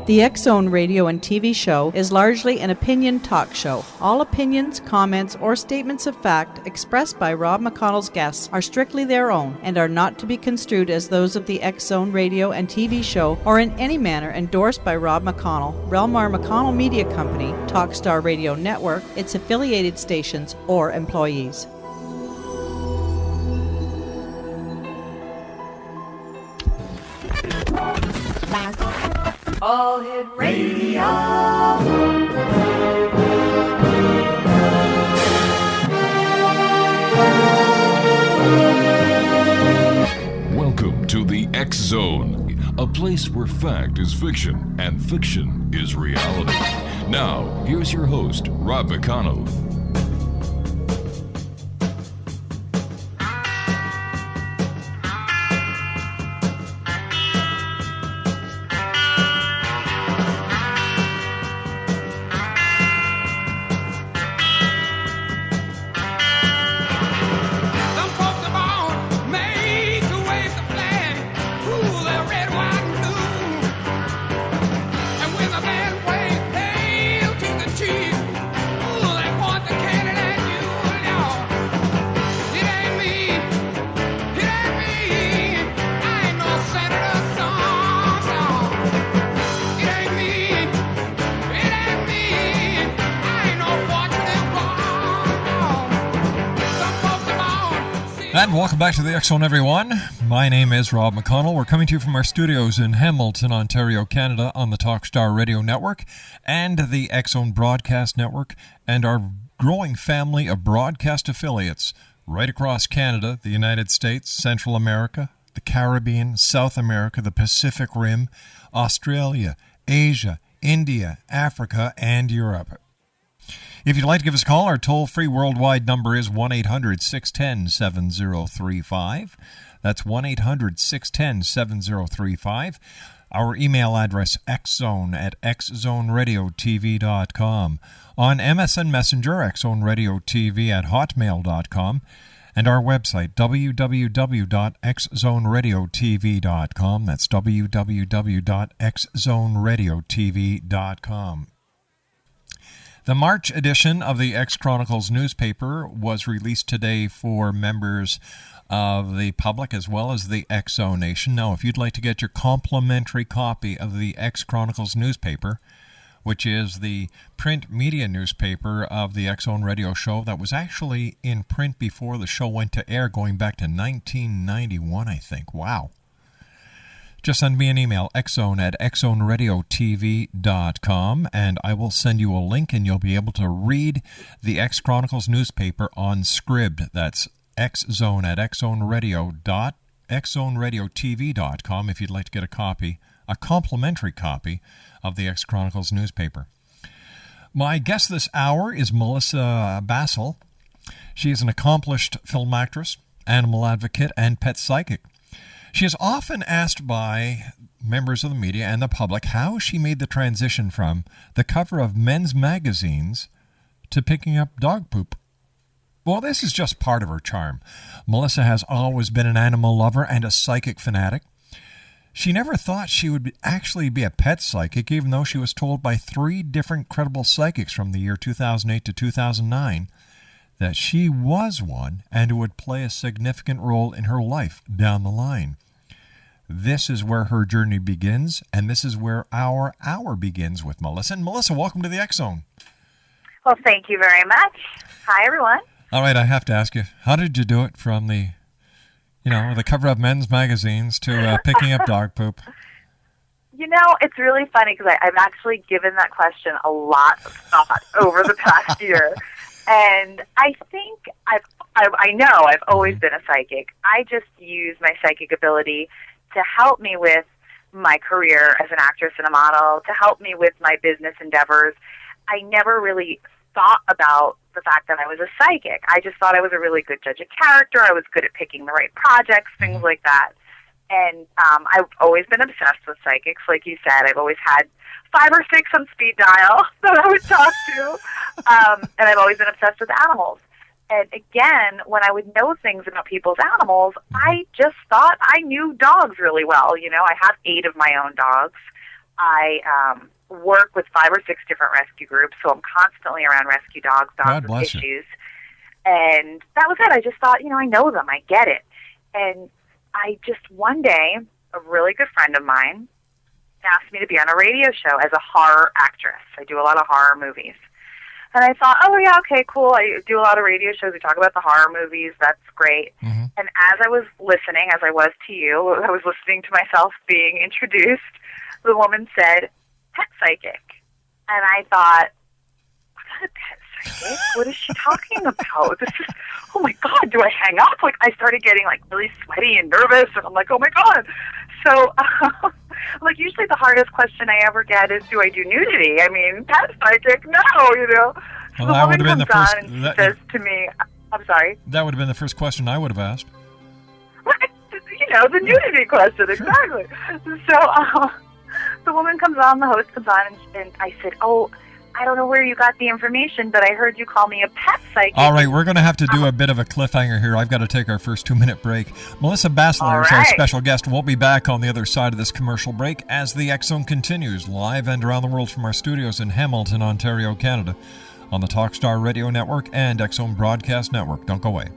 The X-Zone radio and TV show is largely an opinion talk show. All opinions, comments, or statements of fact expressed by Rob McConnell's guests are strictly their own and are not to be construed as those of the X-Zone radio and TV show or in any manner endorsed by Rob McConnell, Relmar McConnell Media Company, Talkstar Radio Network, its affiliated stations, or employees. All Hit Radio. Welcome to the X Zone, a place where fact is fiction and fiction is reality. Now, here's your host, Rob McConnell. And welcome back to the X Zone, everyone. My name is Rob McConnell. We're coming to you from our studios in Hamilton, Ontario, Canada, on the Talkstar Radio Network and the X Zone Broadcast Network, and our growing family of broadcast affiliates right across Canada, the United States, Central America, the Caribbean, South America, the Pacific Rim, Australia, Asia, India, Africa, and Europe. If you'd like to give us a call, our toll-free worldwide number is 1-800-610-7035. That's 1-800-610-7035. Our email address, xzone@xzoneradiotv.com. On MSN Messenger, xzoneradiotv@hotmail.com. And our website, www.xzoneradiotv.com. That's www.xzoneradiotv.com. The March edition of the X Chronicles newspaper was released today for members of the public as well as the XO Nation. Now, if you'd like to get your complimentary copy of the X Chronicles newspaper, which is the print media newspaper of the X Zone Radio Show that was actually in print before the show went to air, going back to 1991, I think. Wow. Just send me an email, xzone@xzoneradiotv.com, and I will send you a link, and you'll be able to read the X Chronicles newspaper on Scribd. That's xzone@xzoneradiotv.com if you'd like to get a copy, a complimentary copy of the X Chronicles newspaper. My guest this hour is Melissa Bacelar. She is an accomplished film actress, animal advocate, and pet psychic. She is often asked by members of the media and the public how she made the transition from the cover of men's magazines to picking up dog poop. Well, this is just part of her charm. Melissa has always been an animal lover and a psychic fanatic. She never thought she would actually be a pet psychic, even though she was told by 3 different credible psychics from the year 2008 to 2009 that she was one and would play a significant role in her life down the line. This is where her journey begins, and this is where our hour begins with Melissa. And Melissa, welcome to the X Zone. Well, thank you very much. Hi, everyone. All right, I have to ask you, how did you do it from the cover of men's magazines to picking up dog poop? You know, it's really funny because I've actually given that question a lot of thought over the past year. And I think I know I've always been a psychic. I just use my psychic ability to help me with my career as an actress and a model, to help me with my business endeavors. I never really thought about the fact that I was a psychic. I just thought I was a really good judge of character. I was good at picking the right projects, things like that. And I've always been obsessed with psychics. Like you said, I've always had 5 or 6 on speed dial that I would talk to. And I've always been obsessed with animals. And again, when I would know things about people's animals, I just thought I knew dogs really well. You know, I have 8 of my own dogs. I work with 5 or 6 different rescue groups, so I'm constantly around rescue dogs God with bless you. issues. And that was it. I just thought, I know them. I get it. And I just, one day, a really good friend of mine asked me to be on a radio show as a horror actress. I do a lot of horror movies. And I thought, oh, yeah, okay, cool. I do a lot of radio shows. We talk about the horror movies. That's great. Mm-hmm. And as I was listening, as I was to you, I was listening to myself being introduced, the woman said, pet psychic. And I thought, what's that, a pet psychic? What is she talking about? This is, oh, my God, do I hang up? Like, I started getting, really sweaty and nervous, and I'm like, oh, my God. So, usually the hardest question I ever get is, do I do nudity? I mean, pet psychic? No, So Well, the that would woman have been comes the first. on and she says to me, I'm sorry? That would have been the first question I would have asked. The nudity question, exactly. So the woman comes on, the host comes on, and I said, oh, I don't know where you got the information, but I heard you call me a pet psychic. All right, we're going to have to do a bit of a cliffhanger here. I've got to take our first 2-minute break. Melissa Bacelar is our special guest. We'll be back on the other side of this commercial break as the X Zone continues live and around the world from our studios in Hamilton, Ontario, Canada, on the Talkstar Radio Network and X Zone Broadcast Network. Don't go away.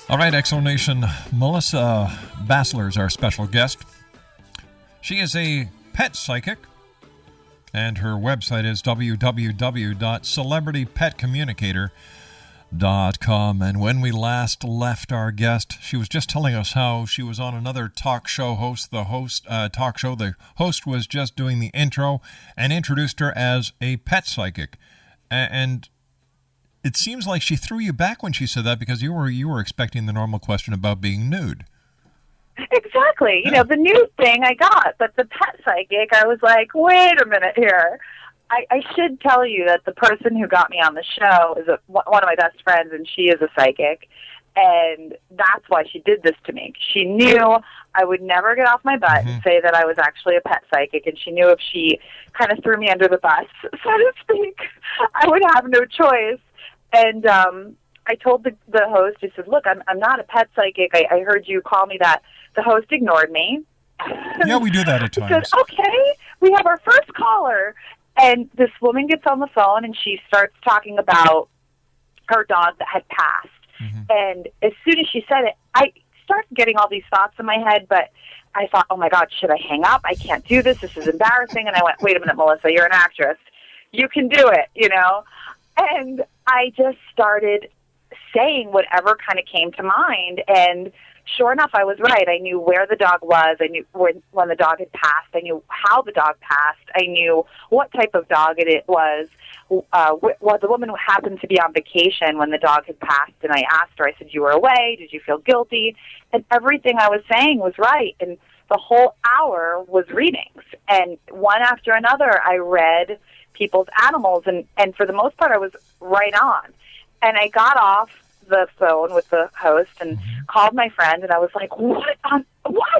All right, X Zone Nation, Melissa Bacelar is our special guest. She is a pet psychic, and her website is www.celebritypetcommunicator.com. And when we last left our guest, she was just telling us how she was on another talk show The host was just doing the intro and introduced her as a pet psychic. And it seems like she threw you back when she said that, because you were expecting the normal question about being nude. Exactly. Yeah. The nude thing I got, but the pet psychic, I was like, wait a minute here. I should tell you that the person who got me on the show is one of my best friends, and she is a psychic. And that's why she did this to me. She knew I would never get off my butt and say that I was actually a pet psychic, and she knew if she kind of threw me under the bus, so to speak, I would have no choice. And I told the host, I said, look, I'm not a pet psychic. I heard you call me that. The host ignored me. Yeah, we do that at times. Said, okay, we have our first caller. And this woman gets on the phone, and she starts talking about her dog that had passed. Mm-hmm. And as soon as she said it, I started getting all these thoughts in my head, but I thought, oh, my God, should I hang up? I can't do this. This is embarrassing. And I went, wait a minute, Melissa, you're an actress. You can do it, And I just started saying whatever kind of came to mind, and sure enough, I was right. I knew where the dog was. I knew when the dog had passed. I knew how the dog passed. I knew what type of dog it was. The woman happened to be on vacation when the dog had passed, and I asked her, I said, you were away. Did you feel guilty? And everything I was saying was right, and the whole hour was readings. And one after another, I read people's animals, and for the most part, I was right on. And I got off the phone with the host and called my friend, and I was like, why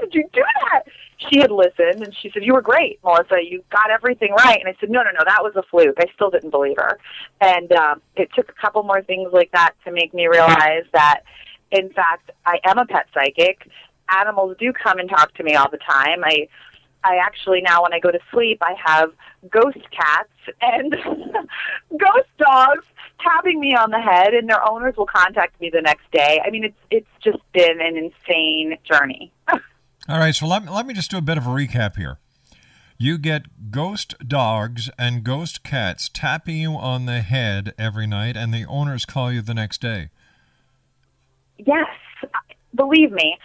did you do that? She had listened, and she said, you were great, Melissa. You got everything right. And I said, no, that was a fluke. I still didn't believe her. And it took a couple more things like that to make me realize that, in fact, I am a pet psychic. Animals do come and talk to me all the time. I actually now, when I go to sleep, I have ghost cats and ghost dogs tapping me on the head, and their owners will contact me the next day. I mean, it's just been an insane journey. All right, so let me just do a bit of a recap here. You get ghost dogs and ghost cats tapping you on the head every night, and the owners call you the next day. Yes. Believe me,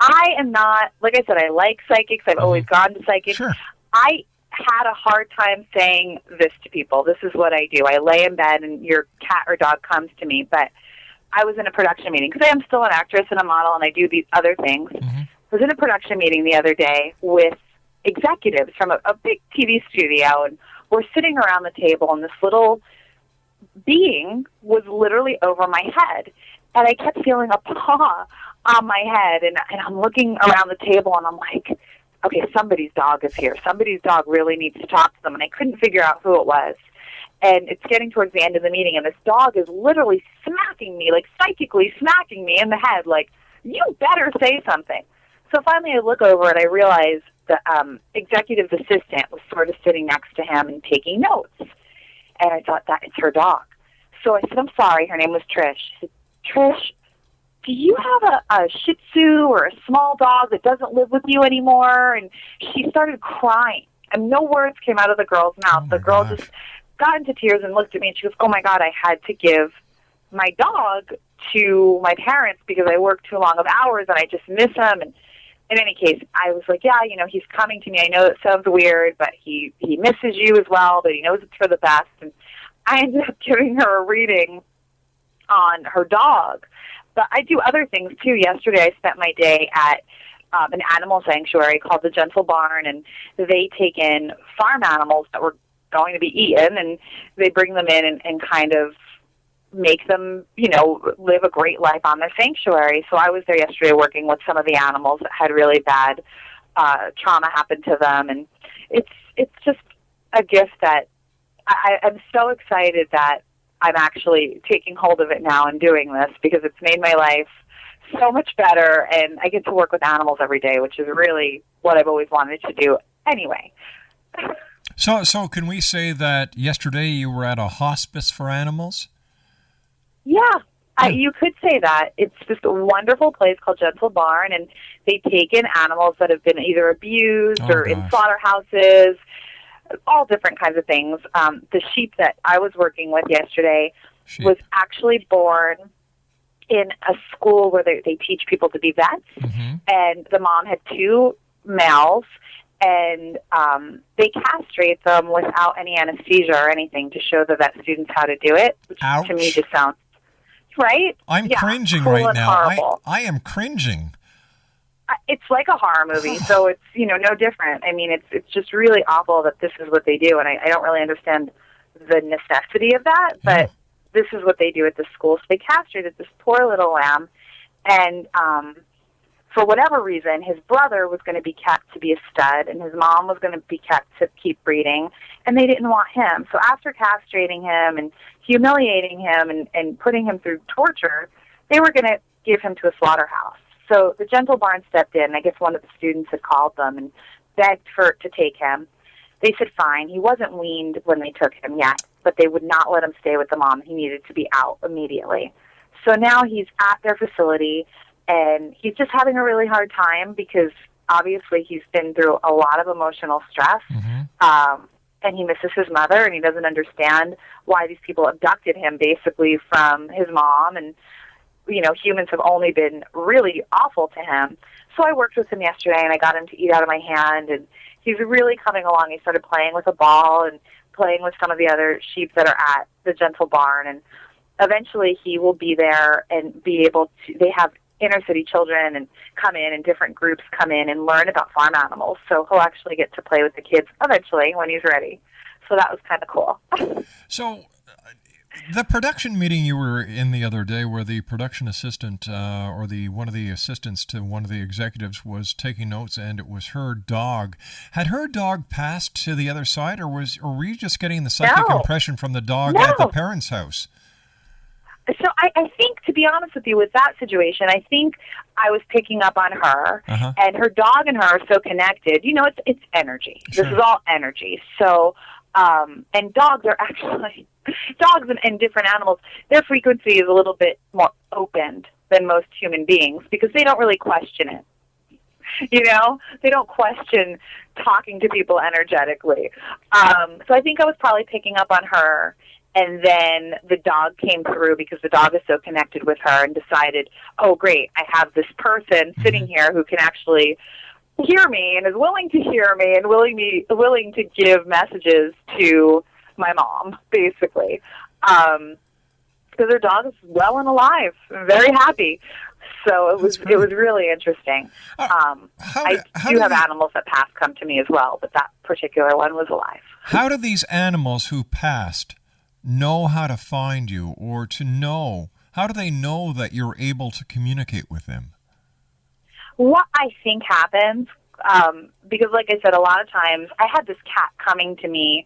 I am not, like I said, I like psychics. I've always gone to psychics. Sure. I had a hard time saying this to people. This is what I do. I lay in bed and your cat or dog comes to me, but I was in a production meeting because I am still an actress and a model and I do these other things. I was in a production meeting the other day with executives from a big TV studio, and we're sitting around the table, and this little being was literally over my head, and I kept feeling a paw on my head, and I'm looking around the table, and I'm like, okay, somebody's dog is here. Somebody's dog really needs to talk to them, and I couldn't figure out who it was. And it's getting towards the end of the meeting, and this dog is literally smacking me, like psychically smacking me in the head, like, you better say something. So finally I look over, and I realize the executive's assistant was sort of sitting next to him and taking notes. And I thought, that it's her dog. So I said, I'm sorry. Her name was Trish. She said, Trish, do you have a Shih Tzu or a small dog that doesn't live with you anymore? And she started crying. And no words came out of the girl's mouth. The girl just got into tears and looked at me, and she goes, oh, my God, I had to give my dog to my parents because I worked too long of hours, and I just miss him. And in any case, I was like, yeah, he's coming to me. I know it sounds weird, but he misses you as well, but he knows it's for the best. And I ended up giving her a reading on her dog. But I do other things, too. Yesterday, I spent my day at an animal sanctuary called the Gentle Barn, and they take in farm animals that were going to be eaten, and they bring them in and kind of make them, live a great life on their sanctuary. So I was there yesterday working with some of the animals that had really bad trauma happen to them, and it's just a gift that I'm so excited that I'm actually taking hold of it now and doing this, because it's made my life so much better, and I get to work with animals every day, which is really what I've always wanted to do anyway. So can we say that yesterday you were at a hospice for animals? Yeah, you could say that. It's just a wonderful place called Gentle Barn, and they take in animals that have been either abused or in slaughterhouses, all different kinds of things. The sheep that I was working with yesterday was actually born in a school where they teach people to be vets, and the mom had two males, and they castrate them without any anesthesia or anything to show the vet students how to do it, which to me just sounds... Right? I'm cringing right now. I am cringing. It's like a horror movie, so it's no different. I mean, it's just really awful that this is what they do, and I don't really understand the necessity of that, but this is what they do at the school. So they castrated this poor little lamb, and for whatever reason, his brother was going to be kept to be a stud, and his mom was going to be kept to keep breeding, and they didn't want him. So after castrating him and humiliating him and putting him through torture, they were going to give him to a slaughterhouse. So the Gentle Barn stepped in. I guess one of the students had called them and begged to take him. They said fine. He wasn't weaned when they took him yet, but they would not let him stay with the mom. He needed to be out immediately. So now he's at their facility, and he's just having a really hard time because obviously he's been through a lot of emotional stress, and he misses his mother, and he doesn't understand why these people abducted him basically from his mom, and humans have only been really awful to him. So I worked with him yesterday, and I got him to eat out of my hand, and he's really coming along. He started playing with a ball and playing with some of the other sheep that are at the Gentle Barn, and eventually he will be there and be able to, they have inner city children and come in, and different groups come in and learn about farm animals. So he'll actually get to play with the kids eventually when he's ready. So that was kind of cool. So the production meeting you were in the other day, where the production assistant or one of the assistants to one of the executives was taking notes, and it was her dog. Had her dog passed to the other side, or were you just getting the psychic impression from the dog at the parents' house? So I think, to be honest with you, with that situation, I think I was picking up on her, and her dog and her are so connected. It's energy. Sure. This is all energy. So, and dogs are actually, dogs and different animals, their frequency is a little bit more opened than most human beings because they don't really question it. You know, they don't question talking to people energetically. So I think I was probably picking up on her. And then the dog came through because the dog is so connected with her and decided, oh, great, I have this person sitting here who can actually hear me and is willing to hear me and willing to give messages to my mom, basically. Because her dog is well and alive and very happy. So it was really interesting. I do have animals that passed come to me as well, but that particular one was alive. How do these animals who passed know how to find you, or how do they know that you're able to communicate with them? What I think happens, because like I said, a lot of times I had this cat coming to me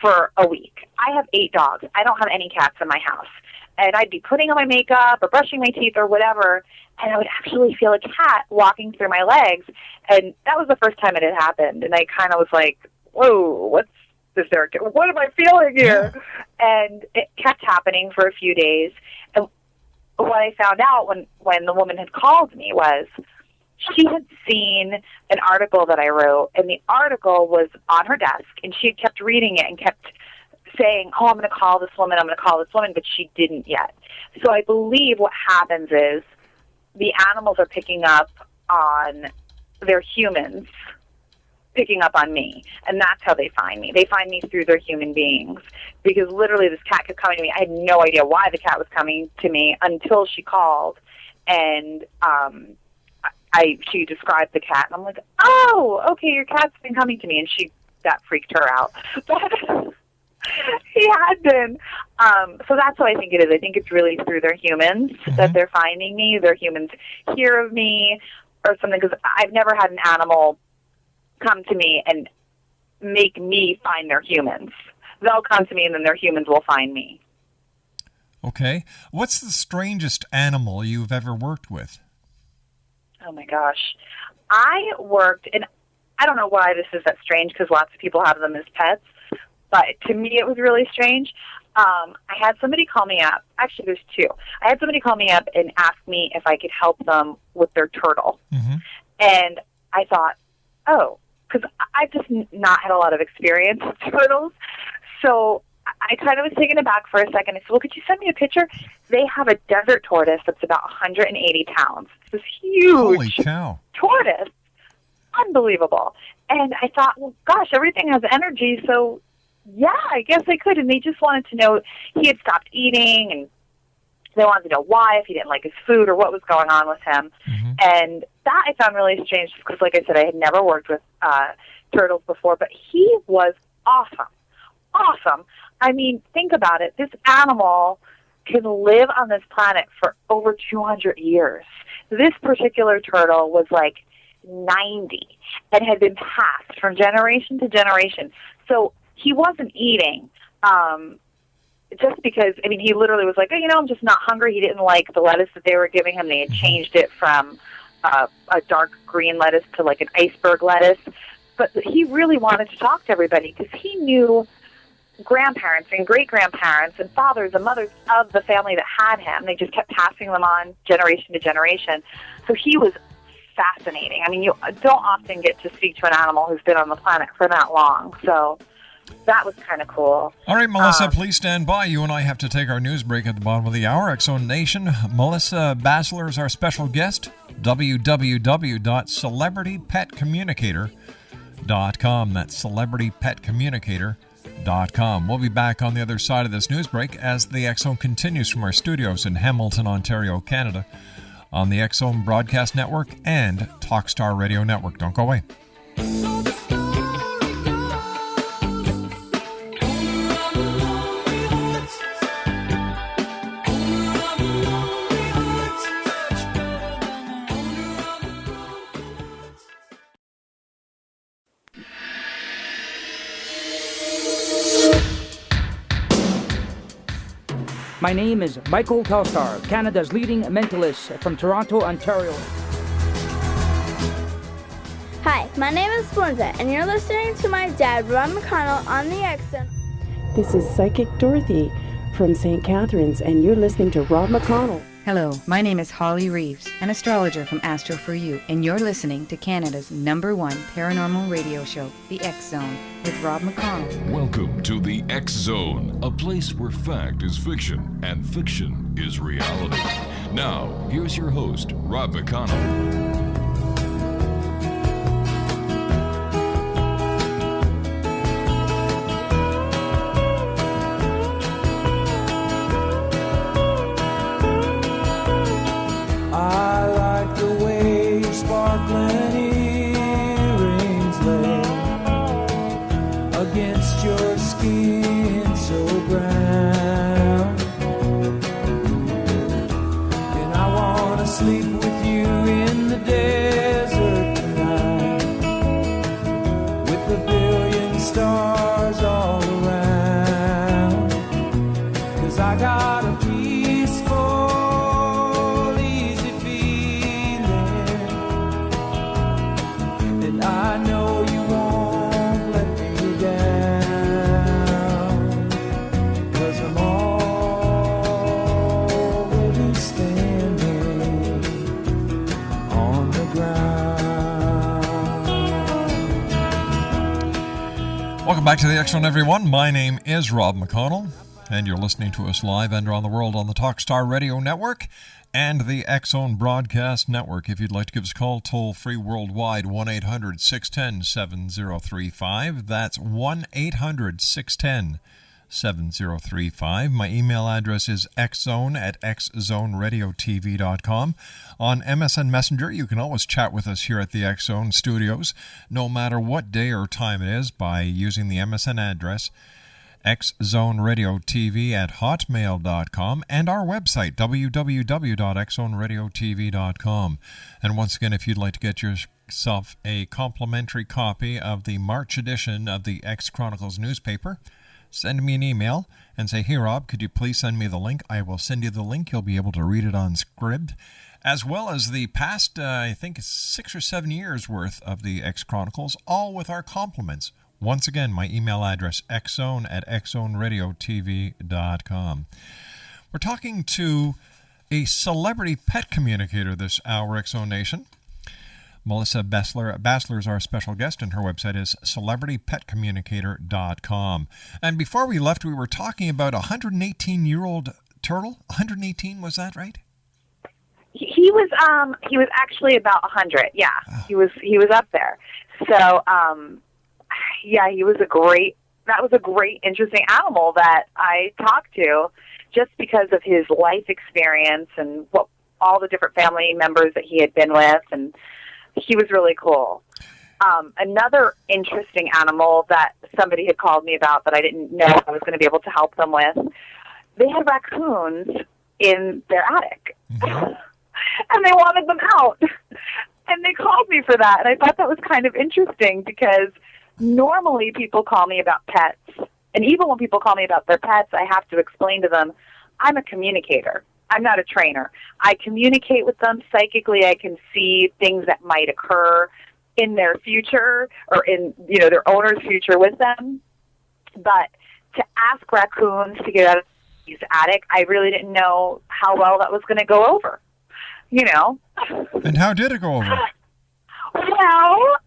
for a week. I have 8 dogs. I don't have any cats in my house. And I'd be putting on my makeup or brushing my teeth or whatever, and I would actually feel a cat walking through my legs. And that was the first time it had happened. And I kind of was like, whoa, what am I feeling here? And it kept happening for a few days. And what I found out when the woman had called me was she had seen an article that I wrote, and the article was on her desk, and she had kept reading it and kept saying, oh, I'm going to call this woman, but she didn't yet. So I believe what happens is the animals are picking up on their humans picking up on me, and that's how they find me. They find me through their human beings, because literally this cat kept coming to me. I had no idea why the cat was coming to me until she called, and she described the cat, and I'm like, oh, okay, your cat's been coming to me, and that freaked her out. But he had been. So that's what I think it is. I think it's really through their humans that they're finding me. Their humans hear of me or something, because I've never had an animal come to me and make me find their humans. They'll come to me, and then their humans will find me. Okay. What's the strangest animal you've ever worked with? Oh, my gosh. I worked, and I don't know why this is that strange, because lots of people have them as pets, but to me it was really strange. I had somebody call me up. Actually, there's 2. I had somebody call me up and ask me if I could help them with their turtle. And I thought, oh, because I've just not had a lot of experience with turtles. So I kind of was taken aback for a second. I said, well, could you send me a picture? They have a desert tortoise that's about 180 pounds. It's this huge Holy cow. Tortoise. Unbelievable. And I thought, well, gosh, everything has energy, so yeah, I guess I could. And they just wanted to know, he had stopped eating, and they wanted to know why, if he didn't like his food or what was going on with him. And that I found really strange, because like I said, I had never worked with turtles before, but he was awesome. Awesome. I mean, think about it. This animal can live on this planet for over 200 years. This particular turtle was like 90 and had been passed from generation to generation. So he wasn't eating just because, I mean, he literally was like, oh, I'm just not hungry. He didn't like the lettuce that they were giving him. They had changed it from a dark green lettuce to like an iceberg lettuce. But he really wanted to talk to everybody, because he knew grandparents and great-grandparents and fathers and mothers of the family that had him. They just kept passing them on generation to generation. So he was fascinating. I mean, you don't often get to speak to an animal who's been on the planet for that long. So that was kind of cool. All right, Melissa, please stand by. You and I have to take our news break at the bottom of the hour. X-Zone Nation, Melissa Bacelar is our special guest. www.celebritypetcommunicator.com. That's celebritypetcommunicator.com. We'll be back on the other side of this news break as the X-Zone continues from our studios in Hamilton, Ontario, Canada, on the X-Zone Broadcast Network and Talkstar Radio Network. Don't go away. My name is Michael Telstar, Canada's leading mentalist from Toronto, Ontario. Hi, my name is Splenda, and you're listening to my dad, Rob McConnell, on the X-Zone. This is Psychic Dorothy from St. Catharines, and you're listening to Rob McConnell. Hello, my name is Holly Reeves, an astrologer from Astro For You, and you're listening to Canada's #1 paranormal radio show, The X Zone, with Rob McConnell. Welcome to the X Zone, a place where fact is fiction and fiction is reality. Now, here's your host, Rob McConnell. Welcome back to the X Zone, everyone. My name is Rob McConnell, and you're listening to us live and around the world on the Talkstar Radio Network and the X Zone Broadcast Network. If you'd like to give us a call, toll-free worldwide, 1-800-610-7035. That's 1-800-610-7035. My email address is xzone@xzoneradiotv.com. On MSN Messenger, you can always chat with us here at the X Zone Studios, no matter what day or time it is, by using the MSN address xzoneradiotv@hotmail.com, and our website, www.xzoneradiotv.com. And once again, if you'd like to get yourself a complimentary copy of the March edition of the X Chronicles newspaper, send me an email and say, "Hey Rob, could you please send me the link?" I will send you the link. You'll be able to read it on Scribd, as well as the past, I think, 6 or 7 years worth of the X Chronicles, all with our compliments. Once again, my email address, xzone@xzoneradiotv.com. We're talking to a celebrity pet communicator this hour, X Zone Nation. Melissa Bacelar. Bacelar is our special guest, and her website is celebritypetcommunicator.com. And before we left, we were talking about a 118-year-old turtle. 118, was that right? He was actually about 100. Yeah, oh. He was up there. So yeah, that was a great, interesting animal that I talked to, just because of his life experience and what all the different family members that he had been with, and he was really cool. Another interesting animal that somebody had called me about that I didn't know I was going to be able to help them with, they had raccoons in their attic. Mm-hmm. And they wanted them out. And they called me for that. And I thought that was kind of interesting, because normally people call me about pets. And even when people call me about their pets, I have to explain to them, I'm a communicator. I'm not a trainer. I communicate with them psychically. I can see things that might occur in their future, or in their owner's future with them. But to ask raccoons to get out of his attic, I really didn't know how well that was going to go over. And how did it go over? Well,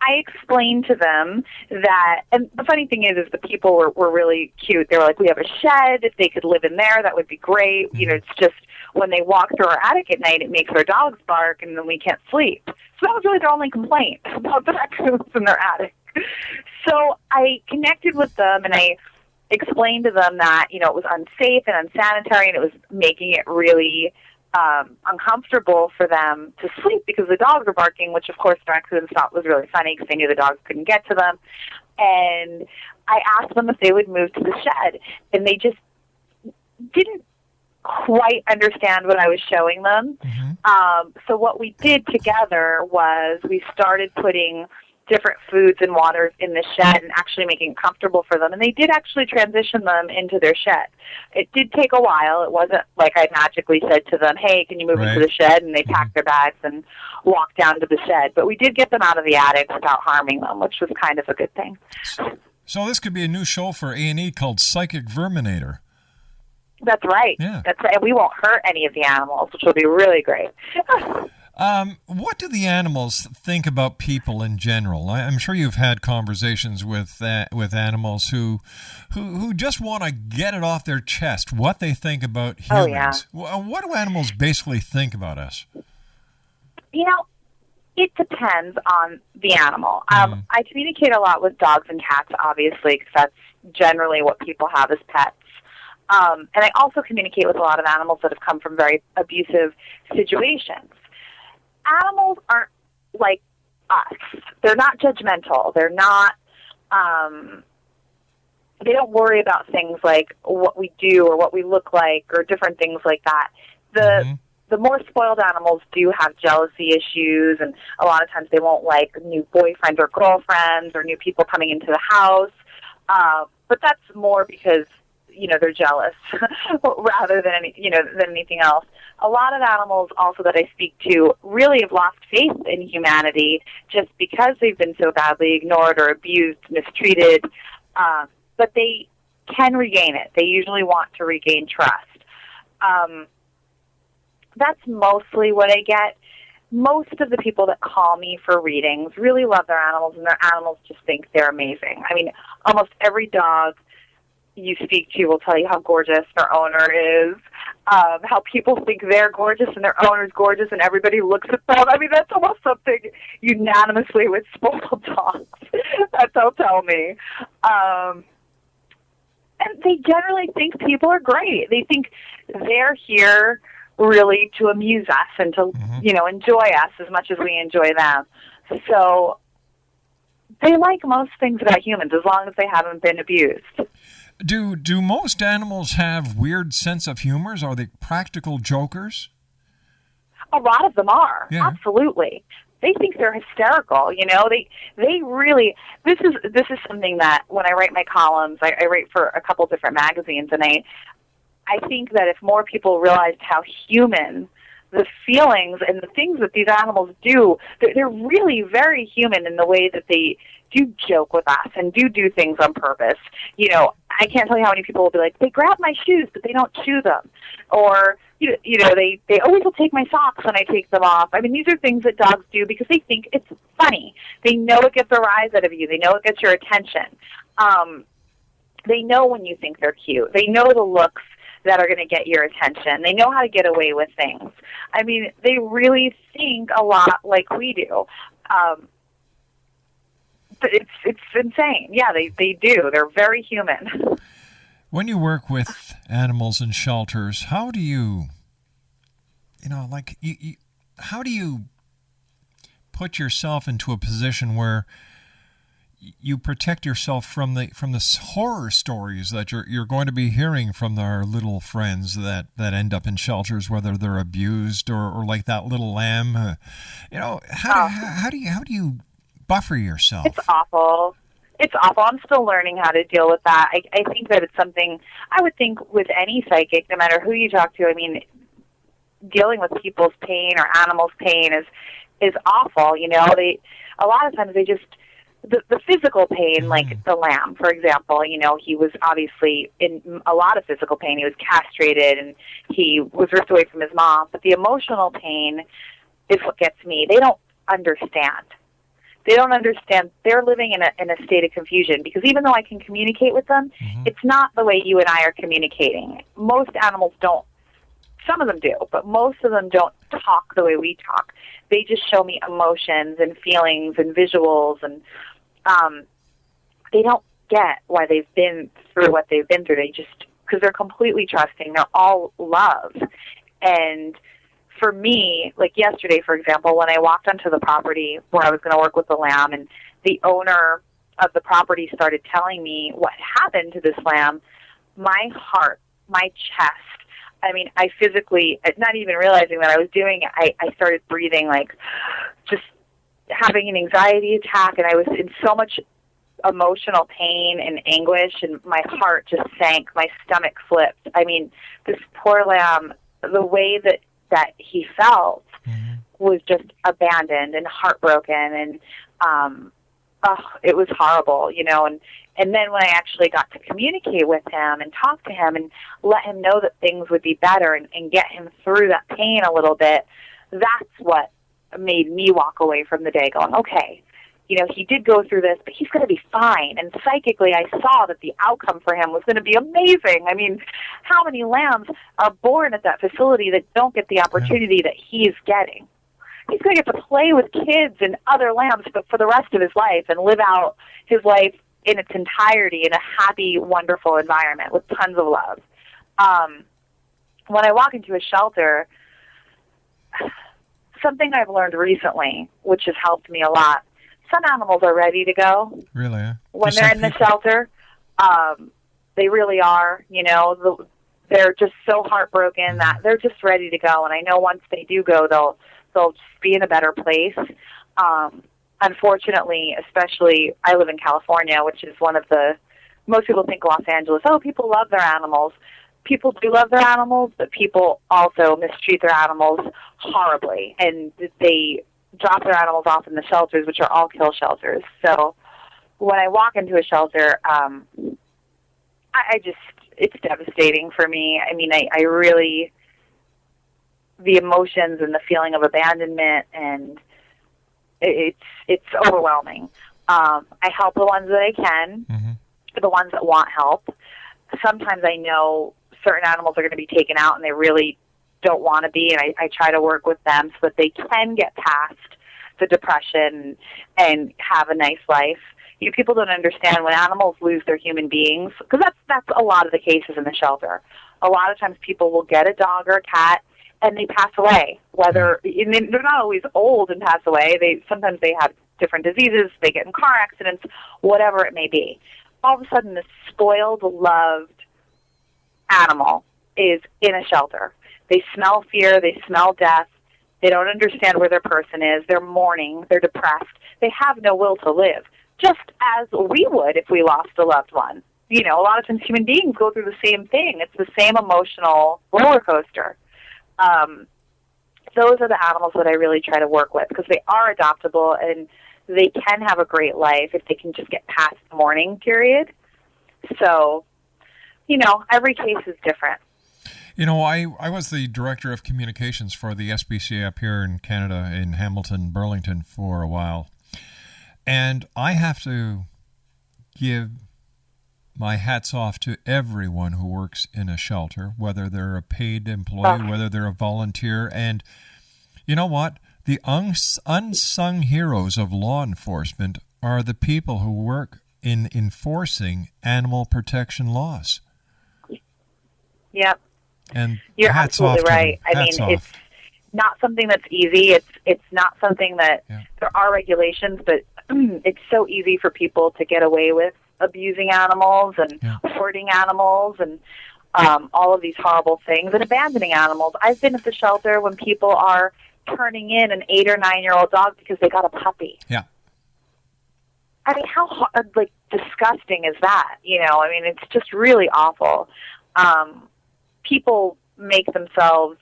I explained to them that, and the funny thing is the people were really cute. They were like, we have a shed. If they could live in there, that would be great. It's just when they walk through our attic at night, it makes our dogs bark, and then we can't sleep. So that was really their only complaint about the raccoons in their attic. So I connected with them, and I explained to them that, it was unsafe and unsanitary, and it was making it really uncomfortable for them to sleep because the dogs were barking, which of course the raccoons thought was really funny because they knew the dogs couldn't get to them. And I asked them if they would move to the shed, and they just didn't quite understand what I was showing them. Mm-hmm. So what we did together was we started putting different foods and waters in the shed and actually making it comfortable for them. And they did actually transition them into their shed. It did take a while. It wasn't like I magically said to them, hey, can you move into the shed? And they packed their bags and walked down to the shed. But we did get them out of the attic without harming them, which was kind of a good thing. So this could be a new show for A&E called Psychic Verminator. That's right. Yeah. That's right. And we won't hurt any of the animals, which will be really great. What do the animals think about people in general? I'm sure you've had conversations with animals who just want to get it off their chest what they think about humans. Oh, yeah. What do animals basically think about us? You know, it depends on the animal. I communicate a lot with dogs and cats, obviously, because that's generally what people have as pets. And I also communicate with a lot of animals that have come from very abusive situations. Animals aren't like us. They're not judgmental. They're not, they don't worry about things like what we do or what we look like or different things like that. The more spoiled animals do have jealousy issues, and a lot of times they won't like new boyfriends or girlfriends or new people coming into the house. But that's more because, they're jealous rather than than anything else. A lot of animals also that I speak to really have lost faith in humanity just because they've been so badly ignored or abused, mistreated. But they can regain it. They usually want to regain trust. That's mostly what I get. Most of the people that call me for readings really love their animals, and their animals just think they're amazing. I mean, almost every dog you speak to will tell you how gorgeous their owner is, how people think they're gorgeous and their owner's gorgeous, and everybody looks at them. I mean, that's almost something unanimously with spoiled dogs that they'll tell me. And they generally think people are great. They think they're here really to amuse us and to, enjoy us as much as we enjoy them. So they like most things about humans as long as they haven't been abused. Do most animals have weird sense of humors? Are they practical jokers? A lot of them are. Yeah. Absolutely. They think they're hysterical. They really. This is something that when I write my columns, I write for a couple different magazines, and I think that if more people realized how human the feelings and the things that these animals do, they're really very human in the way that they do joke with us and do things on purpose. I can't tell you how many people will be like, they grab my shoes, but they don't chew them. Or, they always will take my socks when I take them off. I mean, these are things that dogs do because they think it's funny. They know it gets a rise out of you. They know it gets your attention. They know when you think they're cute. They know the looks that are going to get your attention. They know how to get away with things. I mean, they really think a lot like we do. It's insane. Yeah, they do. They're very human. When you work with animals in shelters, how do you, how do you put yourself into a position where you protect yourself from the horror stories that you're going to be hearing from our little friends that end up in shelters, whether they're abused or like that little lamb? How do you buffer yourself? It's awful. It's awful. I'm still learning how to deal with that. I think that it's something I would think with any psychic, no matter who you talk to. I mean, dealing with people's pain or animals' pain is awful. A lot of times they just the physical pain, like the lamb, for example. He was obviously in a lot of physical pain. He was castrated and he was ripped away from his mom. But the emotional pain is what gets me. They don't understand. They don't understand. They're living in a state of confusion because even though I can communicate with them, it's not the way you and I are communicating. Most animals don't. Some of them do, but most of them don't talk the way we talk. They just show me emotions and feelings and visuals, and they don't get why they've been through what they've been through. They just, because they're completely trusting. They're all love. And for me, like yesterday, for example, when I walked onto the property where I was going to work with the lamb, and the owner of the property started telling me what happened to this lamb, my heart, my chest, I mean, I physically, not even realizing that I was doing it, I started breathing like just having an anxiety attack, and I was in so much emotional pain and anguish, and my heart just sank, my stomach flipped. I mean, this poor lamb, the way that he felt was just abandoned and heartbroken, and it was horrible, and then when I actually got to communicate with him and talk to him and let him know that things would be better and get him through that pain a little bit, that's what made me walk away from the day going, okay, he did go through this, but he's going to be fine. And psychically, I saw that the outcome for him was going to be amazing. I mean, how many lambs are born at that facility that don't get the opportunity that he's getting? He's going to get to play with kids and other lambs but for the rest of his life and live out his life in its entirety in a happy, wonderful environment with tons of love. When I walk into a shelter, something I've learned recently, which has helped me a lot, some animals are ready to go. Really? Yeah. When they're in the shelter, they really are. They're just so heartbroken that they're just ready to go. And I know once they do go, they'll just be in a better place. Unfortunately, especially I live in California, which is one of the most people think Los Angeles. Oh, people love their animals. People do love their animals, but people also mistreat their animals horribly, and they drop their animals off in the shelters, which are all kill shelters. So when I walk into a shelter, it's devastating for me. I mean, I really, the emotions and the feeling of abandonment, and it's overwhelming. I help the ones that I can, the ones that want help. Sometimes I know certain animals are going to be taken out and they really don't want to be, and I try to work with them so that they can get past the depression and have a nice life. People don't understand when animals lose their human beings, because that's a lot of the cases in the shelter. A lot of times people will get a dog or a cat and they pass away. And they're not always old and pass away. Sometimes they have different diseases, they get in car accidents, whatever it may be. All of a sudden, this spoiled, loved animal is in a shelter. They smell fear, they smell death, they don't understand where their person is, they're mourning, they're depressed, they have no will to live, just as we would if we lost a loved one. A lot of times human beings go through the same thing. It's the same emotional roller coaster. Those are the animals that I really try to work with, because they are adoptable and they can have a great life if they can just get past the mourning period. So, every case is different. I was the director of communications for the SPCA up here in Canada, in Hamilton, Burlington, for a while. And I have to give my hats off to everyone who works in a shelter, whether they're a paid employee, whether they're a volunteer. And you know what? The unsung heroes of law enforcement are the people who work in enforcing animal protection laws. Yep. And you're absolutely right. I mean, it's not something that's easy. It's not something that there are regulations, but it's so easy for people to get away with abusing animals and hurting animals and all of these horrible things and abandoning animals. I've been at the shelter when people are turning in an 8 or 9-year-old dog because they got a puppy. Yeah. I mean, how disgusting is that? I mean, it's just really awful. People make themselves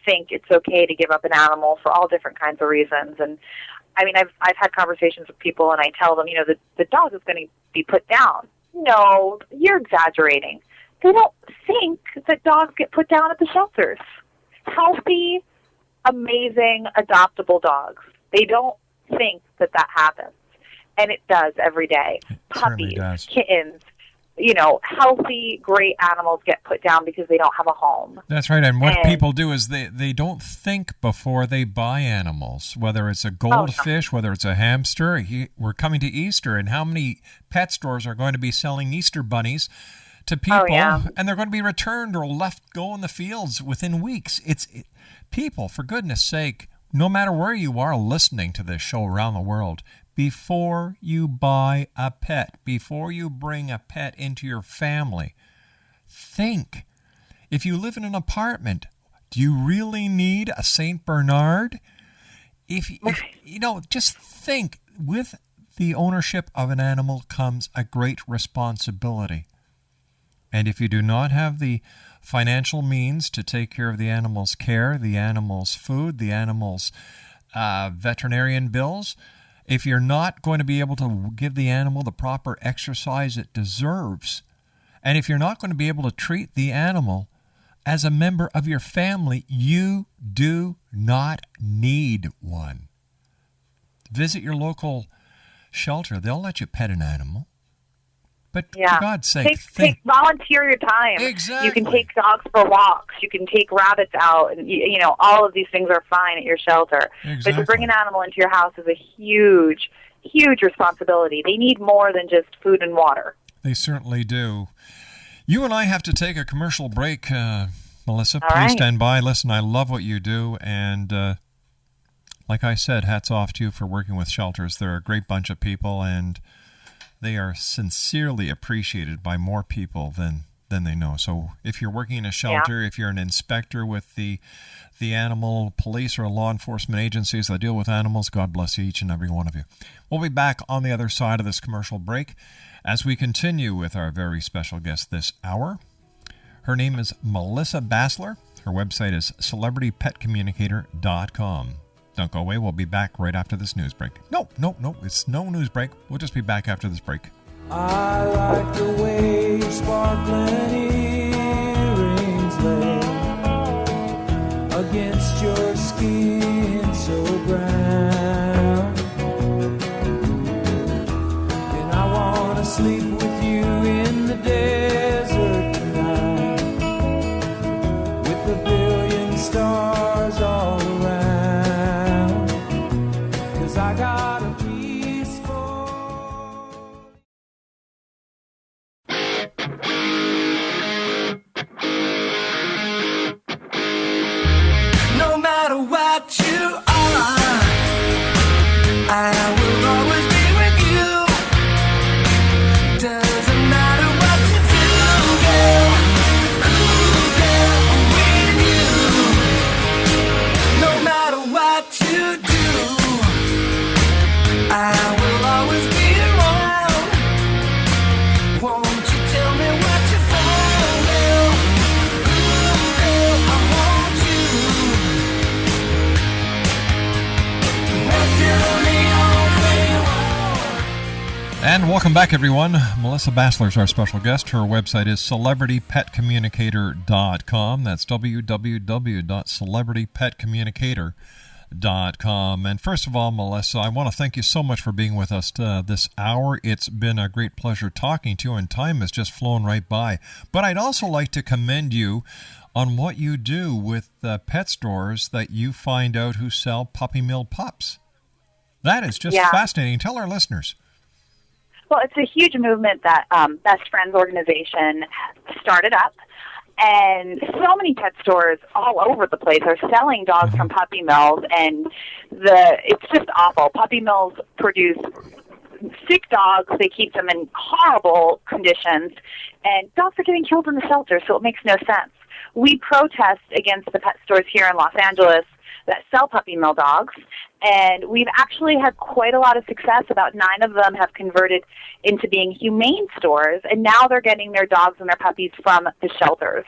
think it's okay to give up an animal for all different kinds of reasons. And I mean, I've had conversations with people, and I tell them, the dog is going to be put down. No, you're exaggerating. They don't think that dogs get put down at the shelters. Healthy, amazing, adoptable dogs. They don't think that happens. And it does every day. Puppies, kittens, healthy, great animals get put down because they don't have a home. That's right. And what people do is they don't think before they buy animals, whether it's a goldfish, whether it's a hamster. We're coming to Easter, and how many pet stores are going to be selling Easter bunnies to people, and they're going to be returned or left go in the fields within weeks. People, for goodness sake, no matter where you are listening to this show around the world, before you buy a pet, before you bring a pet into your family, think. If you live in an apartment, do you really need a St. Bernard? If just think. With the ownership of an animal comes a great responsibility. And if you do not have the financial means to take care of the animal's care, the animal's food, the animal's veterinarian bills, if you're not going to be able to give the animal the proper exercise it deserves, and if you're not going to be able to treat the animal as a member of your family, you do not need one. Visit your local shelter. They'll let you pet an animal. But for God's sake, volunteer your time. Exactly. You can take dogs for walks. You can take rabbits out, and all of these things are fine at your shelter. Exactly. But to bring an animal into your house is a huge, huge responsibility. They need more than just food and water. They certainly do. You and I have to take a commercial break, Melissa. All Please right. stand by. Listen, I love what you do, and like I said, hats off to you for working with shelters. They're a great bunch of people, and they are sincerely appreciated by more people than they know. So if you're working in a shelter, if you're an inspector with the animal police or law enforcement agencies that deal with animals, God bless you, each and every one of you. We'll be back on the other side of this commercial break as we continue with our very special guest this hour. Her name is Melissa Bacelar. Her website is celebritypetcommunicator.com. Don't go away. We'll be back right after this news break. No. It's no news break. We'll just be back after this break. I like the way sparkling earrings lay against your skin so brown. And I want to sleep with you in the desert tonight with a billion stars all around. I got a peaceful. No matter what you are, I will always be with you. Doesn't matter what you do, girl. Ooh, girl, I'm with you. No matter what you do, I will always be around. Won't you tell me what you found, girl? Ooh, girl, I want you. Now tell me all they want. And welcome back, everyone. Melissa Bacelar is our special guest. Her website is celebritypetcommunicator.com. That's www.celebritypetcommunicator.com. And first of all, Melissa, I want to thank you so much for being with us this hour. It's been a great pleasure talking to you, and time has just flown right by. But I'd also like to commend you on what you do with pet stores that you find out who sell puppy mill pups. That is just fascinating. Tell our listeners. Well, it's a huge movement that Best Friends organization started up. And so many pet stores all over the place are selling dogs from puppy mills, and it's just awful. Puppy mills produce sick dogs. They keep them in horrible conditions, and dogs are getting killed in the shelter, so it makes no sense. We protest against the pet stores here in Los Angeles that sell puppy mill dogs, and we've actually had quite a lot of success. About 9 of them have converted into being humane stores, and now they're getting their dogs and their puppies from the shelters.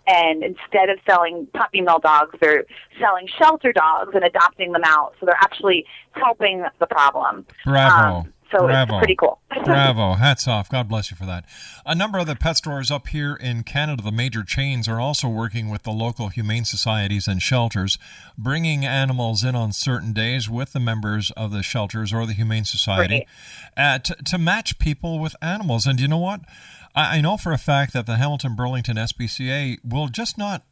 And instead of selling puppy mill dogs, they're selling shelter dogs and adopting them out. So they're actually helping the problem. Bravo. So Bravo. It's pretty cool. Bravo. Hats off. God bless you for that. A number of the pet stores up here in Canada, the major chains, are also working with the local humane societies and shelters, bringing animals in on certain days with the members of the shelters or the humane society to match people with animals. And you know what? I know for a fact that the Hamilton Burlington SPCA will just not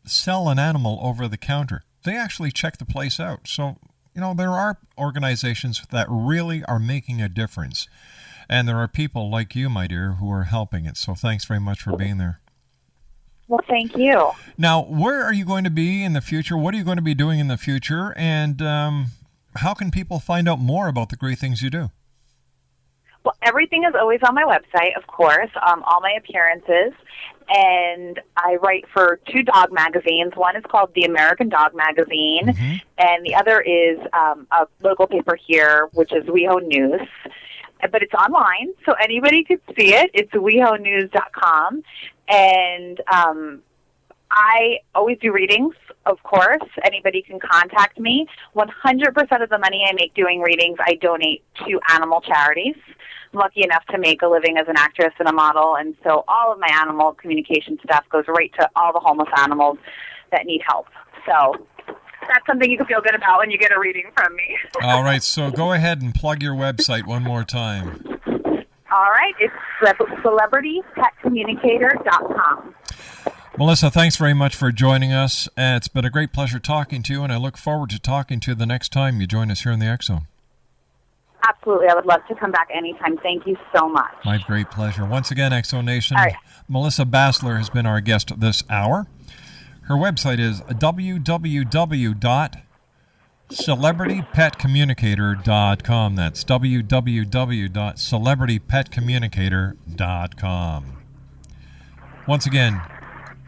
sell an animal over the counter. They actually check the place out. So, you know, there are organizations that really are making a difference. And there are people like you, my dear, who are helping it. So thanks very much for being there. Well, thank you. Now, where are you going to be in the future? What are you going to be doing in the future? And how can people find out more about the great things you do? Well, everything is always on my website, of course, all my appearances. And I write for 2 dog magazines. One is called The American Dog Magazine, and the other is a local paper here, which is WeHo News. But it's online, so anybody could see it. It's wehonews.com. And I always do readings, of course. Anybody can contact me. 100% of the money I make doing readings, I donate to animal charities. I'm lucky enough to make a living as an actress and a model, and so all of my animal communication stuff goes right to all the homeless animals that need help. So that's something you can feel good about when you get a reading from me. All right, so go ahead and plug your website one more time. All right, it's celebritypetcommunicator.com. Melissa, thanks very much for joining us. It's been a great pleasure talking to you, and I look forward to talking to you the next time you join us here in the X Zone. Absolutely. I would love to come back anytime. Thank you so much. My great pleasure. Once again, X Zone Nation, All right. Melissa Bacelar has been our guest this hour. Her website is www.celebritypetcommunicator.com. That's www.celebritypetcommunicator.com. Once again,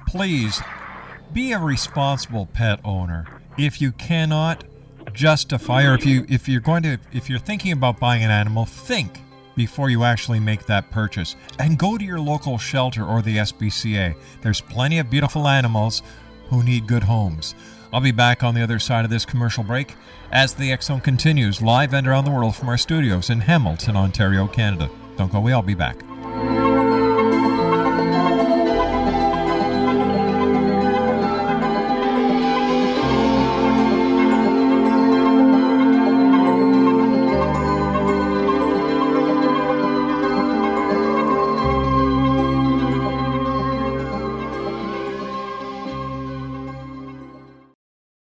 please be a responsible pet owner. If you cannot justify, or if you're thinking about buying an animal, think before you actually make that purchase, and go to your local shelter or the SPCA. There's plenty of beautiful animals who need good homes. I'll be back on the other side of this commercial break as the X Zone continues live and around the world from our studios in Hamilton, Ontario, Canada. Don't go away, I'll be back.